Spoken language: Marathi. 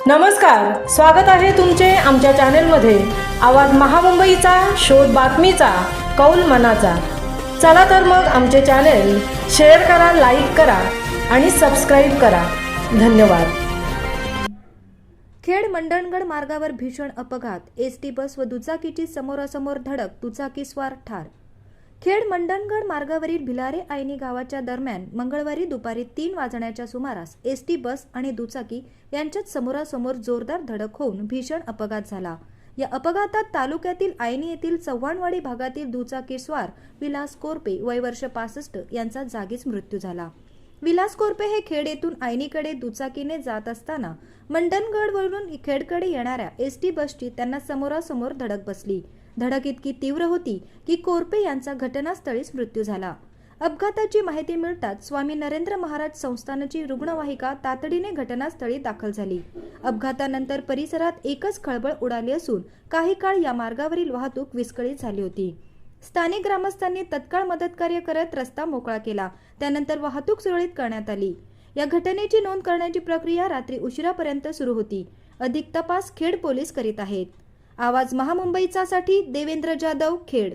नमस्कार, स्वागत आहे तुमचे आमच्या चॅनेलमध्ये। आवाज महामुंबईचा, शोध बातमीचा, कौल मनाचा। चला तर मग आमचे चॅनेल शेअर करा, लाईक करा आणि सबस्क्राईब करा। धन्यवाद। खेड मंडणगड मार्गावर भीषण अपघात, एसटी बस व दुचाकीची समोरासमोर धडक, दुचाकीस्वार ठार। खेड मंडणगड मार्गावरील भिलारे आयनी गावाच्या दरम्यान मंगळवारी दुपारी 3 वाजण्याच्या सुमारास एसटी बस आणि दुचाकी यांच्यात समोरासमोर जोरदार धडक होऊन भीषण अपघात झाला। या अपघातात तालुक्यातील आयनी येथील चव्हाणवाडी भागातील दुचाकीस्वार विलास कोरपे वय वर्ष 65 यांचा जागीच मृत्यू झाला। विलास कोरपे हे खेड येथून आयनीकडे दुचाकीने जात असताना मंडणगडवरून खेडकडे येणाऱ्या एसटी बसची त्यांना समोरासमोर धडक बसली। धडक इतकी तीव्र होती की कोरपे यांचा घटनास्थळीच मृत्यू झाला। अपघाताची माहिती मिळताच स्वामी नरेंद्र महाराज संस्थानची रुग्णवाहिका तातडीने घटनास्थळी दाखल झाली। अपघातानंतर परिसरात एकच खळबळ उडाली असून काही काळ या मार्गावरील वाहतूक विस्कळीत झाली होती। स्थानिक ग्रामस्थांनी तत्काळ मदतकार्य करत रस्ता मोकळा केला, त्यानंतर वाहतूक सुरळीत करण्यात आली। या घटनेची नोंद करण्याची प्रक्रिया रात्री उशिरापर्यंत सुरू होती। अधिक तपास खेड पोलीस करीत आहेत। आवाज महामुंबईचा साठी देवेंद्र जाधव, खेड।